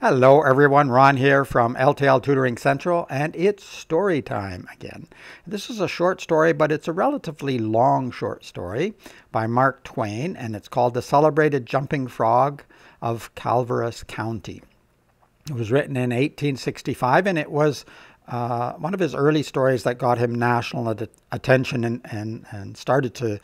Hello everyone, Ron here from LTL Tutoring Central, and it's story time again. This is a short story, but it's a relatively long short story by Mark Twain, and it's called The Celebrated Jumping Frog of Calaveras County. It was written in 1865, and it was one of his early stories that got him national attention and started to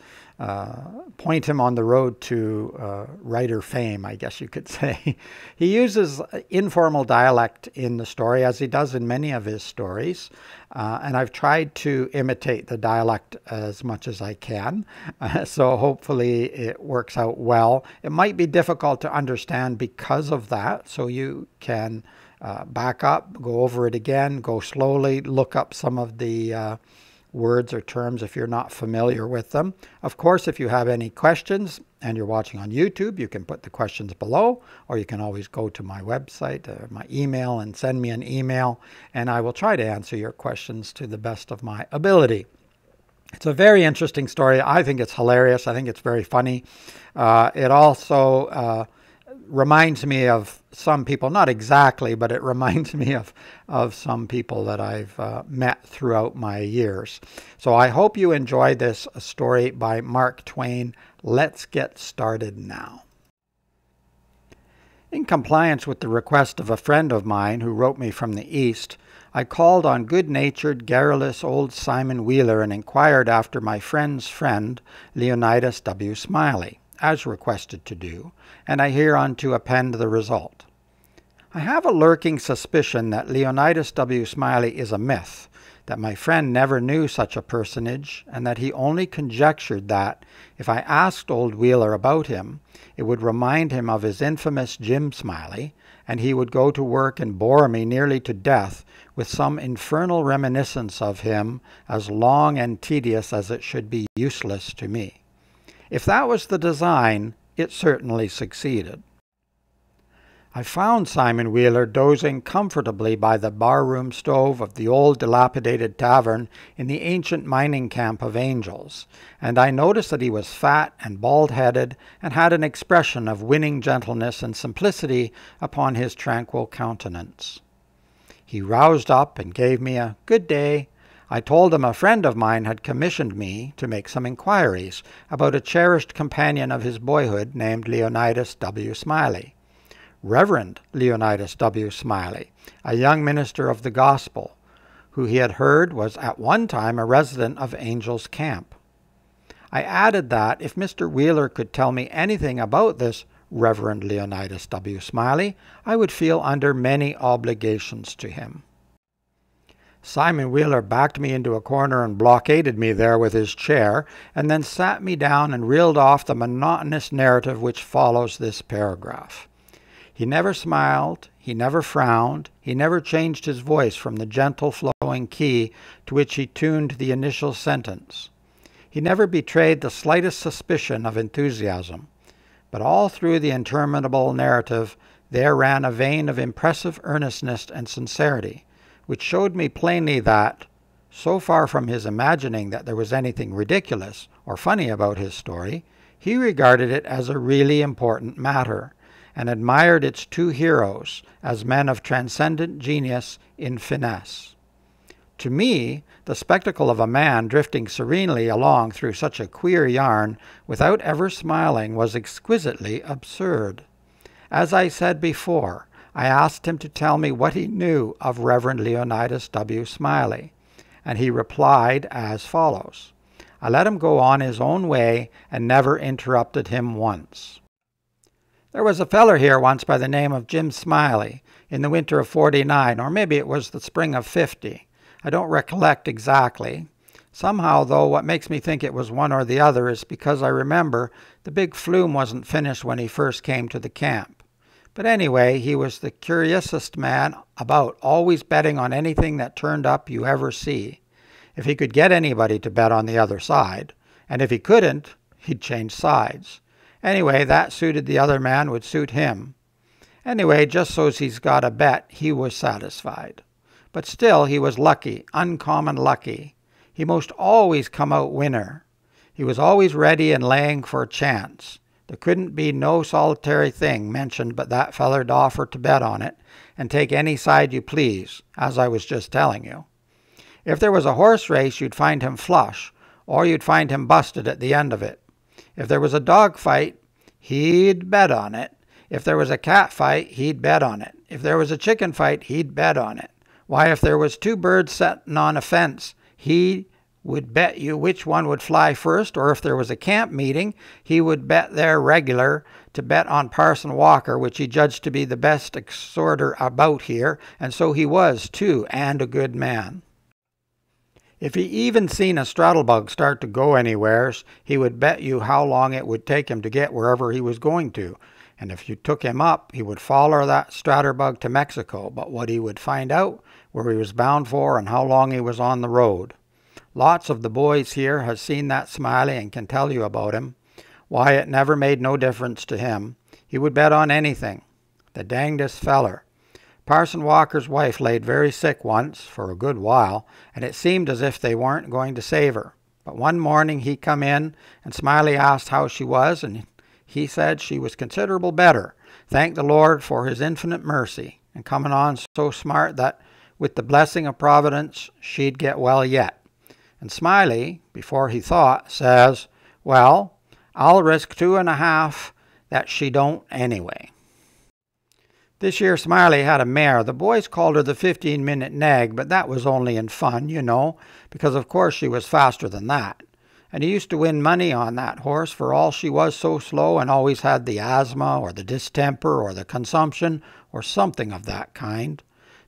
point him on the road to writer fame, I guess you could say. He uses informal dialect in the story, as he does in many of his stories, and I've tried to imitate the dialect as much as I can, so hopefully it works out well. It might be difficult to understand because of that, so you can back up, go over it again, go slowly, look up some of the words or terms if you're not familiar with them. Of course, if you have any questions and you're watching on YouTube, you can put the questions below, or you can always go to my website or my email and send me an email, and I will try to answer your questions to the best of my ability. It's a very interesting story. I think it's hilarious. I think it's very funny. It also reminds me of some people, not exactly, but it reminds me of some people that I've met throughout my years. So I hope you enjoy this story by Mark Twain. Let's get started now. In compliance with the request of a friend of mine who wrote me from the East, I called on good-natured, garrulous old Simon Wheeler and inquired after my friend's friend, Leonidas W. Smiley, as requested to do, and I hereunto append the result. I have a lurking suspicion that Leonidas W. Smiley is a myth, that my friend never knew such a personage, and that he only conjectured that, if I asked old Wheeler about him, it would remind him of his infamous Jim Smiley, and he would go to work and bore me nearly to death with some infernal reminiscence of him as long and tedious as it should be useless to me. If that was the design, it certainly succeeded. I found Simon Wheeler dozing comfortably by the barroom stove of the old dilapidated tavern in the ancient mining camp of Angels, and I noticed that he was fat and bald-headed and had an expression of winning gentleness and simplicity upon his tranquil countenance. He roused up and gave me a good day. I told him a friend of mine had commissioned me to make some inquiries about a cherished companion of his boyhood named Leonidas W. Smiley. Reverend Leonidas W. Smiley, a young minister of the gospel, who he had heard was at one time a resident of Angel's Camp. I added that if Mr. Wheeler could tell me anything about this Reverend Leonidas W. Smiley, I would feel under many obligations to him. Simon Wheeler backed me into a corner and blockaded me there with his chair, and then sat me down and reeled off the monotonous narrative which follows this paragraph. He never smiled, he never frowned, he never changed his voice from the gentle flowing key to which he tuned the initial sentence. He never betrayed the slightest suspicion of enthusiasm, but all through the interminable narrative there ran a vein of impressive earnestness and sincerity, which showed me plainly that, so far from his imagining that there was anything ridiculous or funny about his story, he regarded it as a really important matter, and admired its two heroes as men of transcendent genius in finesse. To me, the spectacle of a man drifting serenely along through such a queer yarn without ever smiling was exquisitely absurd. As I said before, I asked him to tell me what he knew of Reverend Leonidas W. Smiley, and he replied as follows. I let him go on his own way and never interrupted him once. There was a feller here once by the name of Jim Smiley in the winter of '49, or maybe it was the spring of '50. I don't recollect exactly. Somehow, though, what makes me think it was one or the other is because I remember the big flume wasn't finished when he first came to the camp. But anyway, he was the curiousest man about, always betting on anything that turned up you ever see. If he could get anybody to bet on the other side, and if he couldn't, he'd change sides. Anyway, that suited the other man would suit him. Anyway, just so's he's got a bet, he was satisfied. But still, he was lucky, uncommon lucky. He most always come out winner. He was always ready and laying for a chance. There couldn't be no solitary thing mentioned but that feller'd offer to bet on it, and take any side you please, as I was just telling you. If there was a horse race, you'd find him flush, or you'd find him busted at the end of it. If there was a dog fight, he'd bet on it. If there was a cat fight, he'd bet on it. If there was a chicken fight, he'd bet on it. Why, if there was two birds setting on a fence, he would bet you which one would fly first, or if there was a camp meeting, he would bet there regular to bet on Parson Walker, which he judged to be the best exhorter about here, and so he was, too, and a good man. If he even seen a straddlebug start to go anywheres, he would bet you how long it would take him to get wherever he was going to, and if you took him up, he would follow that straddlebug to Mexico, but what he would find out, where he was bound for, and how long he was on the road. Lots of the boys here has seen that Smiley and can tell you about him. Why, it never made no difference to him. He would bet on anything. The dangdest feller. Parson Walker's wife laid very sick once, for a good while, and it seemed as if they weren't going to save her. But one morning he come in, and Smiley asked how she was, and he said she was considerable better. Thank the Lord for his infinite mercy, and coming on so smart that, with the blessing of Providence, she'd get well yet. And Smiley, before he thought, says, "Well, I'll risk 2.5 that she don't anyway." This year Smiley had a mare. The boys called her the 15-minute nag, but that was only in fun, you know, because of course she was faster than that. And he used to win money on that horse for all she was so slow and always had the asthma or the distemper or the consumption or something of that kind.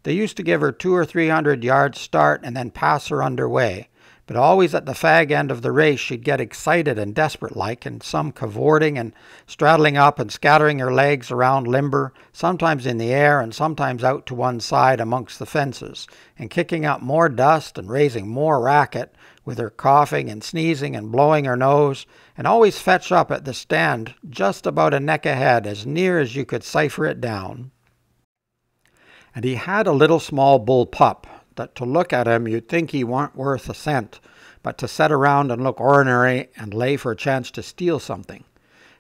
They used to give her 200 or 300 yards start and then pass her underway. But always at the fag end of the race she'd get excited and desperate-like, and some cavorting and straddling up and scattering her legs around limber, sometimes in the air and sometimes out to one side amongst the fences, and kicking up more dust and raising more racket, with her coughing and sneezing and blowing her nose, and always fetch up at the stand just about a neck ahead, as near as you could cipher it down. And he had a little small bull pup, that to look at him you'd think he weren't worth a cent, but to set around and look ordinary and lay for a chance to steal something.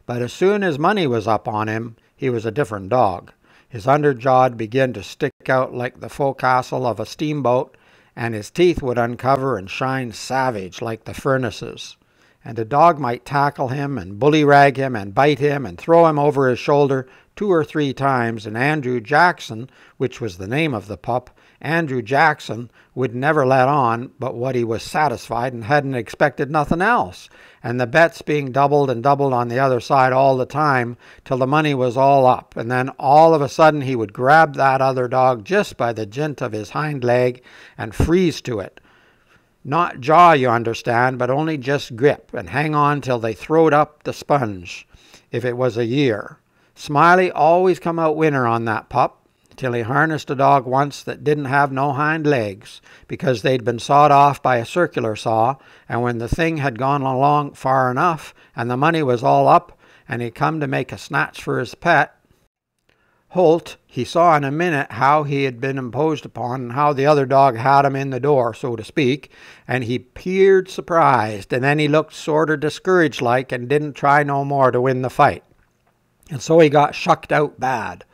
But as soon as money was up on him, he was a different dog. His underjaw'd begin to stick out like the forecastle of a steamboat, and his teeth would uncover and shine savage like the furnaces. And a dog might tackle him and bullyrag him and bite him and throw him over his shoulder 2 or 3 times, and Andrew Jackson, which was the name of the pup, Andrew Jackson, would never let on but what he was satisfied and hadn't expected nothing else, and the bets being doubled and doubled on the other side all the time till the money was all up, and then all of a sudden he would grab that other dog just by the jint of his hind leg and freeze to it. Not jaw, you understand, but only just grip, and hang on till they throwed up the sponge, if it was a year. Smiley always come out winner on that pup, till he harnessed a dog once that didn't have no hind legs, because they'd been sawed off by a circular saw, and when the thing had gone along far enough, and the money was all up, and he come to make a snatch for his pet, Holt, he saw in a minute how he had been imposed upon, and how the other dog had him in the door, so to speak, and he peered surprised, and then he looked sorter discouraged like, and didn't try no more to win the fight. And so he got shucked out bad.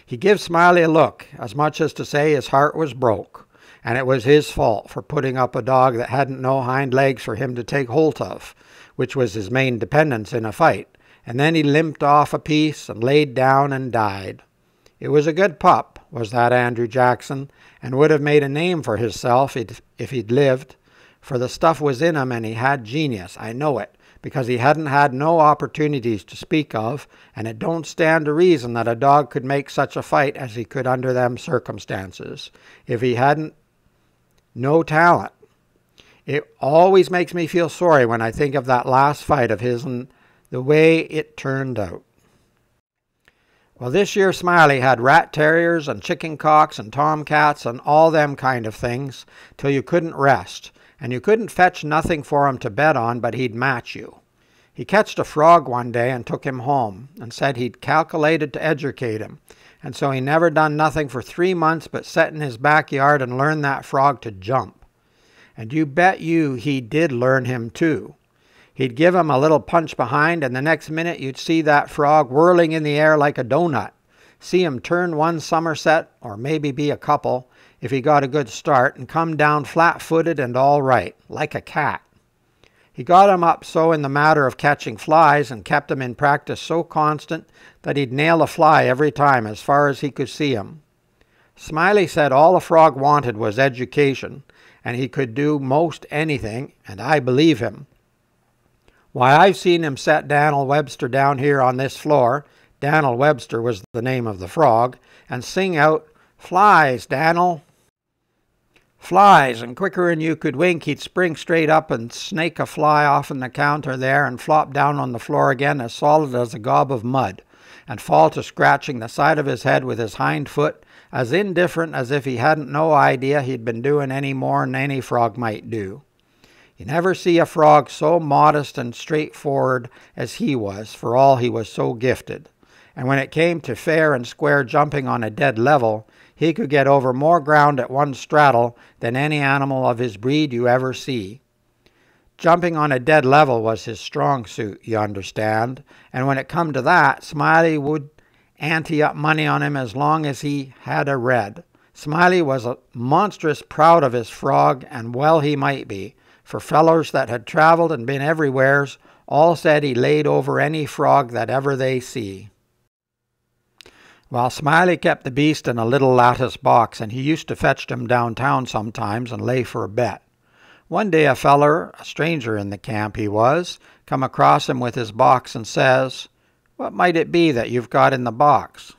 He give Smiley a look, as much as to say his heart was broke, and it was his fault for putting up a dog that hadn't no hind legs for him to take hold of, which was his main dependence in a fight, and then he limped off a piece and laid down and died. It was a good pup, was that Andrew Jackson, and would have made a name for hisself if he'd lived, for the stuff was in him and he had genius, I know it, because he hadn't had no opportunities to speak of, and it don't stand to reason that a dog could make such a fight as he could under them circumstances, if he hadn't no talent. It always makes me feel sorry when I think of that last fight of his and the way it turned out. Well, this year Smiley had rat terriers and chicken cocks and tomcats and all them kind of things, till you couldn't rest, and you couldn't fetch nothing for him to bet on but he'd match you. He catched a frog one day and took him home, and said he'd calculated to educate him, and so he never done nothing for 3 months but set in his backyard and learn that frog to jump. And you bet you he did learn him too. He'd give him a little punch behind, and the next minute you'd see that frog whirling in the air like a donut. See him turn one somerset, or maybe be a couple, if he got a good start, and come down flat-footed and all right, like a cat. He got him up so in the matter of catching flies, and kept him in practice so constant that he'd nail a fly every time as far as he could see him. Smiley said all a frog wanted was education, and he could do most anything, and I believe him. Why, I've seen him set Dan'l Webster down here on this floor, Dan'l Webster was the name of the frog, and sing out, "Flies, Dan'l, flies," and quicker'n you could wink he'd spring straight up and snake a fly off'n the counter there and flop down on the floor again as solid as a gob of mud, and fall to scratching the side of his head with his hind foot, as indifferent as if he hadn't no idea he'd been doing any more'n any frog might do. You never see a frog so modest and straightforward as he was, for all he was so gifted. And when it came to fair and square jumping on a dead level, he could get over more ground at one straddle than any animal of his breed you ever see. Jumping on a dead level was his strong suit, you understand, and when it come to that, Smiley would ante up money on him as long as he had a red. Smiley was monstrous proud of his frog, and well he might be, for fellers that had traveled and been everywheres all said he laid over any frog that ever they see. Well, Smiley kept the beast in a little lattice box, and he used to fetch him downtown sometimes and lay for a bet. One day a feller, a stranger in the camp he was, come across him with his box and says, "What might it be that you've got in the box?"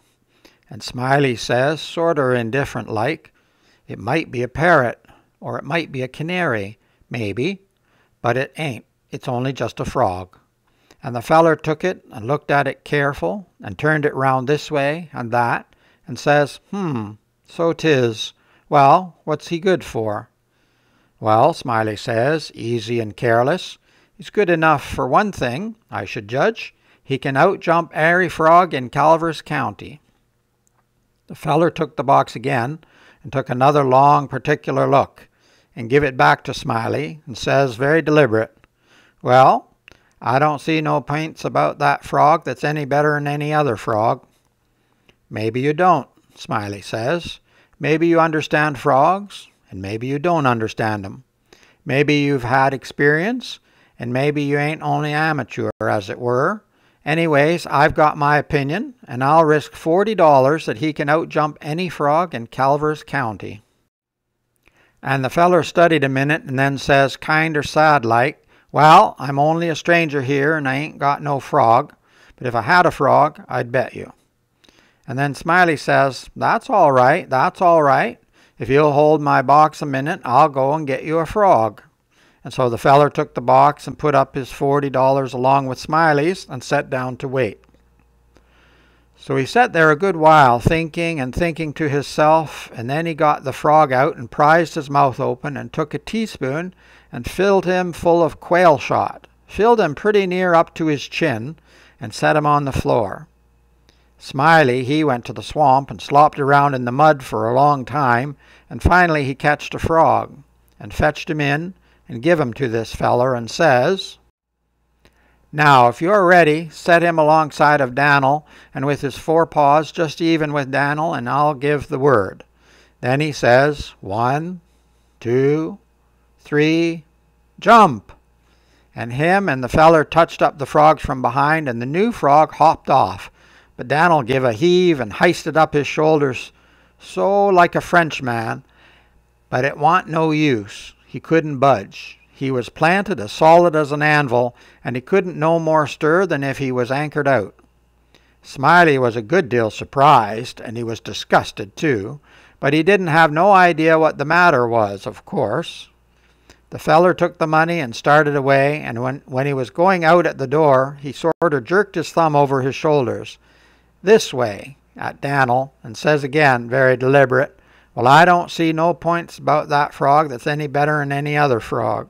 And Smiley says, sorter indifferent like, "It might be a parrot, or it might be a canary, maybe, but it ain't. It's only just a frog." And the feller took it and looked at it careful and turned it round this way and that and says, "So 'tis. Well, what's he good for?" "Well," Smiley says, easy and careless, "he's good enough for one thing, I should judge. He can outjump ary frog in Calaveras County." The feller took the box again and took another long particular look and give it back to Smiley and says very deliberate, "Well, I don't see no p'ints about that frog that's any better'n any other frog." "Maybe you don't," Smiley says. "Maybe you understand frogs, and maybe you don't understand 'em. Maybe you've had experience, and maybe you ain't only amateur, as it were. Anyways, I've got my opinion, and I'll risk $40 that he can outjump any frog in Calaveras County." And the feller studied a minute and then says, kinder sad like, "Well, I'm only a stranger here and I ain't got no frog, but if I had a frog, I'd bet you." And then Smiley says, that's all right. If you'll hold my box a minute, I'll go and get you a frog." And so the feller took the box and put up his $40 along with Smiley's and sat down to wait. So he sat there a good while thinking and thinking to hisself, and then he got the frog out and prized his mouth open and took a teaspoon and filled him full of quail shot, filled him pretty near up to his chin, and set him on the floor. Smiley, he went to the swamp and slopped around in the mud for a long time, and finally he catched a frog and fetched him in and give him to this feller and says, "Now, if you're ready, set him alongside of Dan'l and with his forepaws just even with Dan'l, and I'll give the word." Then he says, 1, 2, 3, jump! And him and the feller touched up the frogs from behind, and the new frog hopped off. But Dan'l give a heave and heisted up his shoulders so like a Frenchman, but it wa'n't no use. He couldn't budge. He was planted as solid as an anvil, and he couldn't no more stir than if he was anchored out. Smiley was a good deal surprised, and he was disgusted too, but he didn't have no idea what the matter was, of course. The feller took the money and started away, and when he was going out at the door, he sorter jerked his thumb over his shoulders, this way, at Dan'l, and says again, very deliberate, "Well, I don't see no points about that frog that's any better'n any other frog."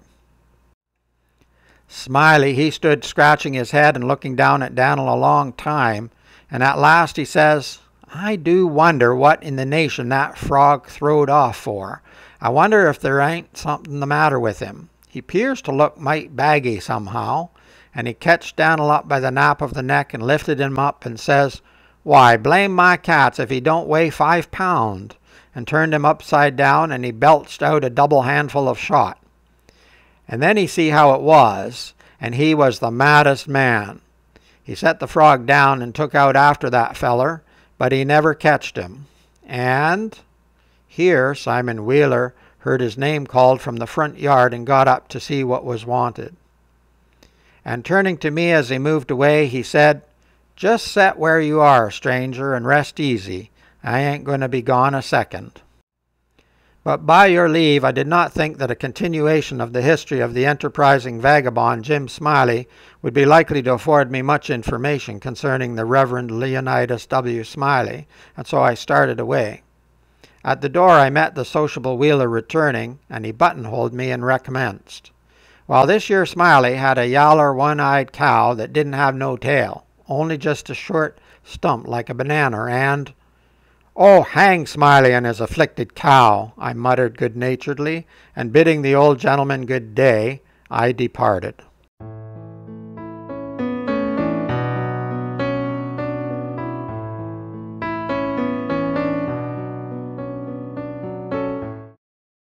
Smiley, he stood scratching his head and looking down at Dan'l a long time, and at last he says, "I do wonder what in the nation that frog throwed off for. I wonder if there ain't something the matter with him. He 'pears to look might baggy somehow. and he catched Dan'l up by the nape of the neck and lifted him up and says, "Why, blame my cats if he don't weigh 5 pound," and turned him upside down, and he belched out a double handful of shot. And then he see how it was, and he was the maddest man. He set the frog down and took out after that feller, but he never catched him. And here Simon Wheeler heard his name called from the front yard and got up to see what was wanted. And turning to me as he moved away, he said, "Just set where you are, stranger, and rest easy. I ain't going to be gone a second." But by your leave, I did not think that a continuation of the history of the enterprising vagabond Jim Smiley would be likely to afford me much information concerning the Reverend Leonidas W. Smiley, and so I started away. At the door I met the sociable Wheeler returning, and he buttonholed me and recommenced. "Well, this year Smiley had a yaller one-eyed cow that didn't have no tail, only just a short stump like a banana, and—" "Oh, hang Smiley and his afflicted cow," I muttered good-naturedly, and bidding the old gentleman good day, I departed.